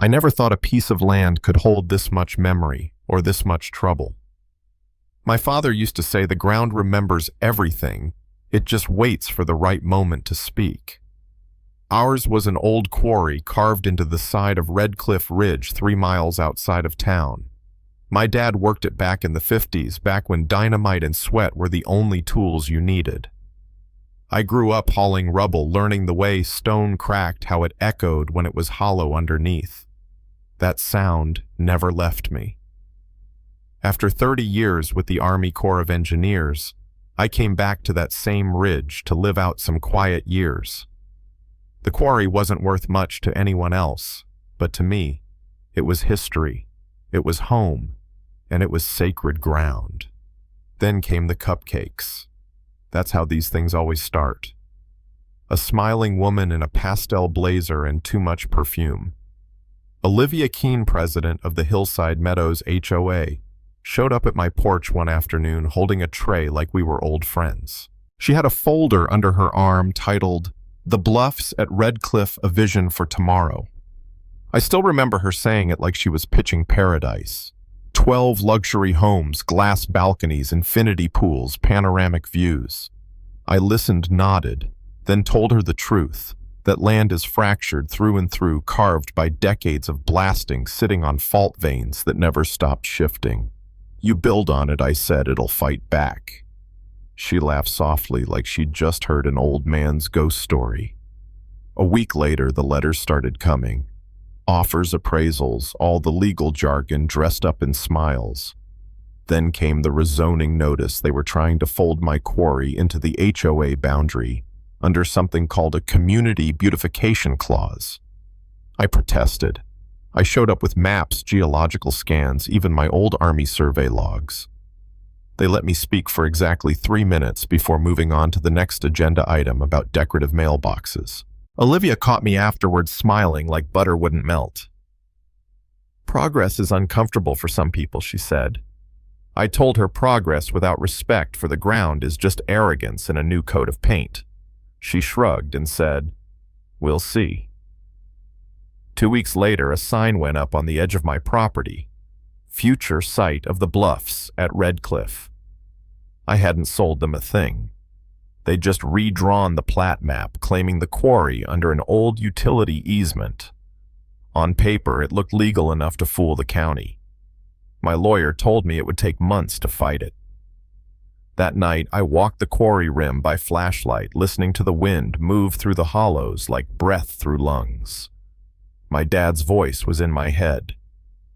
I never thought a piece of land could hold this much memory or this much trouble. My father used to say the ground remembers everything, it just waits for the right moment to speak. Ours was an old quarry carved into the side of Red Cliff Ridge 3 miles outside of town. My dad worked it back in the 50s, back when dynamite and sweat were the only tools you needed. I grew up hauling rubble, learning the way stone cracked, how it echoed when it was hollow underneath. That sound never left me. After 30 years with the Army Corps of Engineers, I came back to that same ridge to live out some quiet years. The quarry wasn't worth much to anyone else, but to me, it was history, it was home, and it was sacred ground. Then came the cupcakes. That's how these things always start. A smiling woman in a pastel blazer and too much perfume. Olivia Keene, president of the Hillside Meadows HOA, showed up at my porch one afternoon holding a tray like we were old friends. She had a folder under her arm titled, "The Bluffs at Red Cliff, A Vision for Tomorrow." I still remember her saying it like she was pitching paradise. 12 luxury homes, glass balconies, infinity pools, panoramic views. I listened, nodded, then told her the truth, that land is fractured through and through, carved by decades of blasting, sitting on fault veins that never stopped shifting. "You build on it," I said, "it'll fight back." She laughed softly like she'd just heard an old man's ghost story. A week later, the letters started coming. Offers, appraisals, all the legal jargon dressed up in smiles. Then came the rezoning notice. They were trying to fold my quarry into the HOA boundary under something called a community beautification clause. I protested. I showed up with maps, geological scans, even my old Army survey logs. They let me speak for exactly 3 minutes before moving on to the next agenda item about decorative mailboxes. Olivia caught me afterwards smiling like butter wouldn't melt. "Progress is uncomfortable for some people," she said. I told her progress without respect for the ground is just arrogance in a new coat of paint. She shrugged and said, "We'll see." 2 weeks later, a sign went up on the edge of my property. "Future site of the Bluffs at Red Cliff." I hadn't sold them a thing. They'd just redrawn the plat map, claiming the quarry under an old utility easement. On paper, it looked legal enough to fool the county. My lawyer told me it would take months to fight it. That night, I walked the quarry rim by flashlight, listening to the wind move through the hollows like breath through lungs. My dad's voice was in my head.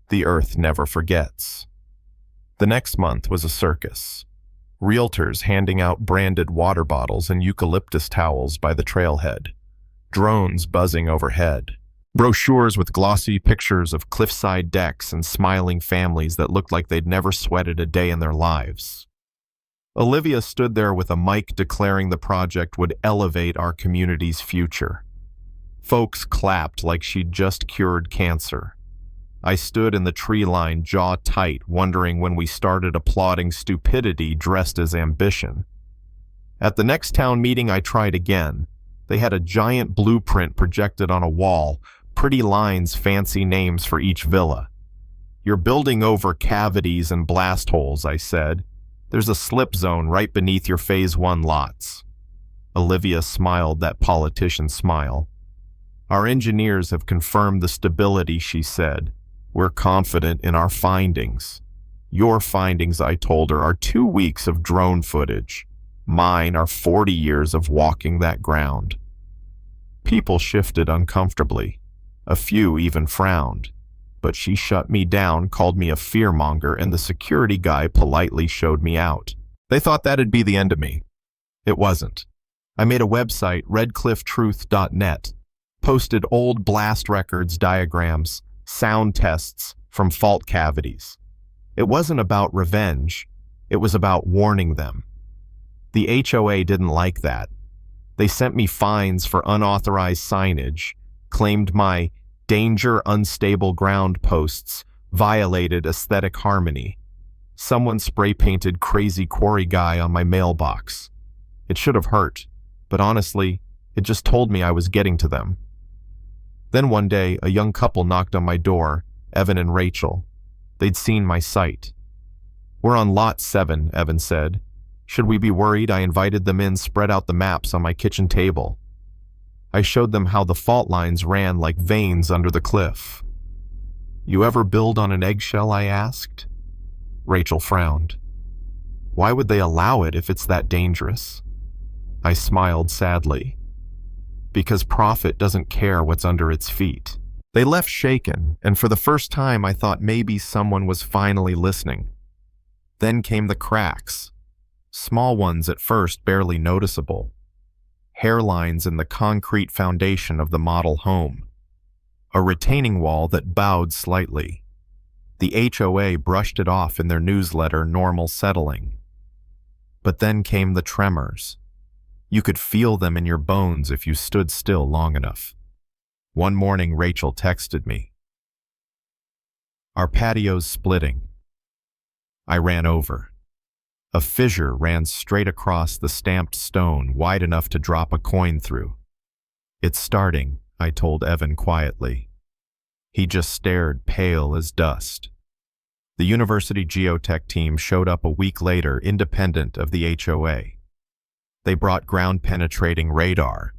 The earth never forgets. The next month was a circus. Realtors handing out branded water bottles and eucalyptus towels by the trailhead. Drones buzzing overhead. Brochures with glossy pictures of cliffside decks and smiling families that looked like they'd never sweated a day in their lives. Olivia stood there with a mic declaring the project would elevate our community's future. Folks clapped like she'd just cured cancer. I stood in the tree line, jaw tight, wondering when we started applauding stupidity dressed as ambition. At the next town meeting, I tried again. They had a giant blueprint projected on a wall, pretty lines, fancy names for each villa. "You're building over cavities and blast holes," I said. "There's a slip zone right beneath your Phase 1 lots." Olivia smiled that politician smile. "Our engineers have confirmed the stability," she said. "We're confident in our findings." "Your findings," I told her, "are 2 weeks of drone footage. Mine are 40 years of walking that ground." People shifted uncomfortably. A few even frowned. But she shut me down, called me a fearmonger, and the security guy politely showed me out. They thought that'd be the end of me. It wasn't. I made a website, redclifftruth.net, posted old blast records, diagrams, sound tests from fault cavities. It wasn't about revenge. It was about warning them. The HOA didn't like that. They sent me fines for unauthorized signage, claimed my danger unstable ground posts violated aesthetic harmony. Someone spray-painted crazy quarry guy on my mailbox. It should have hurt, but honestly, it just told me I was getting to them. Then one day, a young couple knocked on my door, Evan and Rachel. They'd seen my site. "We're on lot 7, Evan said. "Should we be worried?" I invited them in, spread out the maps on my kitchen table. I showed them how the fault lines ran like veins under the cliff. "You ever build on an eggshell?" I asked. Rachel frowned. "Why would they allow it if it's that dangerous?" I smiled sadly. "Because profit doesn't care what's under its feet." They left shaken, and for the first time I thought maybe someone was finally listening. Then came the cracks. Small ones at first, barely noticeable. Hairlines in the concrete foundation of the model home. A retaining wall that bowed slightly. The HOA brushed it off in their newsletter, "Normal settling." But then came the tremors. You could feel them in your bones if you stood still long enough. One morning, Rachel texted me. "Our patio's splitting." I ran over. A fissure ran straight across the stamped stone, wide enough to drop a coin through. "It's starting," I told Evan quietly. He just stared, pale as dust. The university geotech team showed up a week later, independent of the HOA. They brought ground-penetrating radar.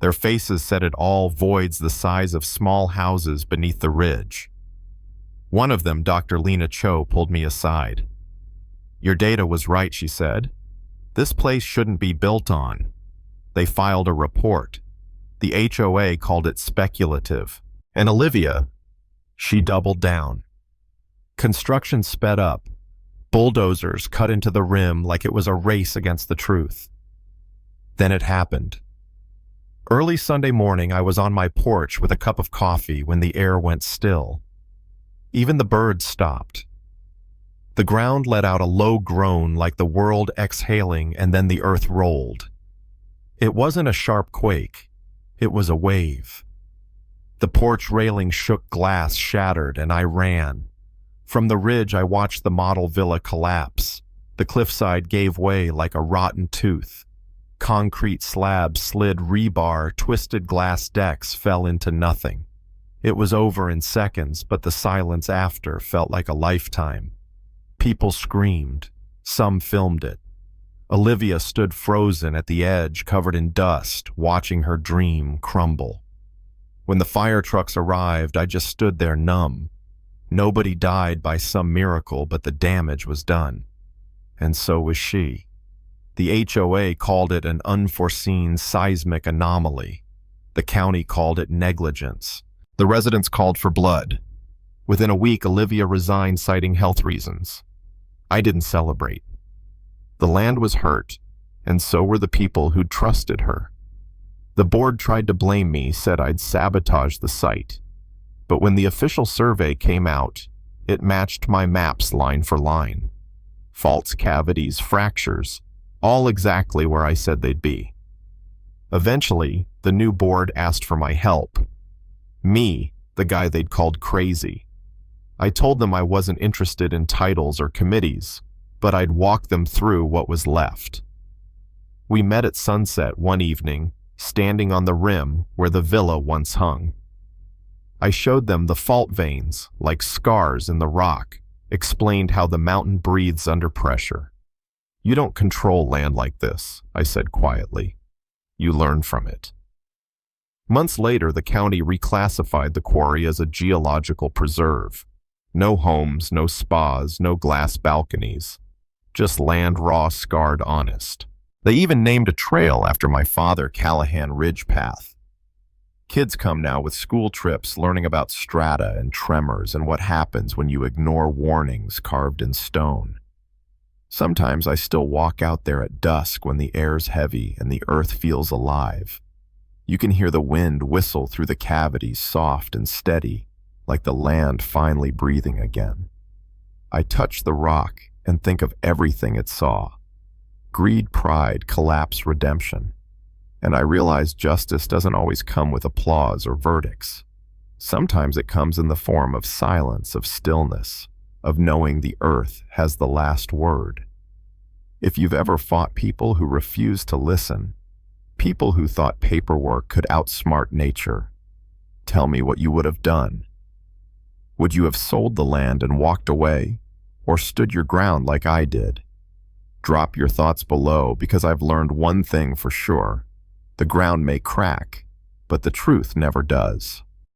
Their faces said it all, voids the size of small houses beneath the ridge. One of them, Dr. Lena Cho, pulled me aside. "Your data was right," she said. "This place shouldn't be built on." They filed a report. The HOA called it speculative. And Olivia, she doubled down. Construction sped up. Bulldozers cut into the rim like it was a race against the truth. Then it happened. Early Sunday morning, I was on my porch with a cup of coffee when the air went still. Even the birds stopped. The ground let out a low groan like the world exhaling, and then the earth rolled. It wasn't a sharp quake. It was a wave. The porch railing shook, glass shattered, and I ran. From the ridge, I watched the model villa collapse. The cliffside gave way like a rotten tooth. Concrete slabs slid, rebar, twisted glass decks fell into nothing. It was over in seconds, but the silence after felt like a lifetime. People screamed. Some filmed it. Olivia stood frozen at the edge, covered in dust, watching her dream crumble. When the fire trucks arrived, I just stood there numb. Nobody died by some miracle, but the damage was done. And so was she. The HOA called it an unforeseen seismic anomaly. The county called it negligence. The residents called for blood. Within a week, Olivia resigned, citing health reasons. I didn't celebrate. The land was hurt, and so were the people who'd trusted her. The board tried to blame me, said I'd sabotaged the site. But when the official survey came out, it matched my maps line for line. Faults, cavities, fractures, all exactly where I said they'd be. Eventually, the new board asked for my help. Me, the guy they'd called crazy. I told them I wasn't interested in titles or committees, but I'd walk them through what was left. We met at sunset one evening, standing on the rim where the villa once hung. I showed them the fault veins, like scars in the rock, explained how the mountain breathes under pressure. "You don't control land like this," I said quietly. "You learn from it." Months later, the county reclassified the quarry as a geological preserve. No homes, no spas, no glass balconies. Just land raw, scarred, honest. They even named a trail after my father, Callahan Ridge Path. Kids come now with school trips learning about strata and tremors and what happens when you ignore warnings carved in stone. Sometimes I still walk out there at dusk when the air's heavy and the earth feels alive. You can hear the wind whistle through the cavities, soft and steady, like the land finally breathing again. I touch the rock and think of everything it saw. Greed, pride, collapse, redemption. And I realize justice doesn't always come with applause or verdicts. Sometimes it comes in the form of silence, of stillness, of knowing the earth has the last word. If you've ever fought people who refused to listen, people who thought paperwork could outsmart nature, tell me what you would have done. Would you have sold the land and walked away, or stood your ground like I did? Drop your thoughts below, because I've learned one thing for sure. The ground may crack, but the truth never does.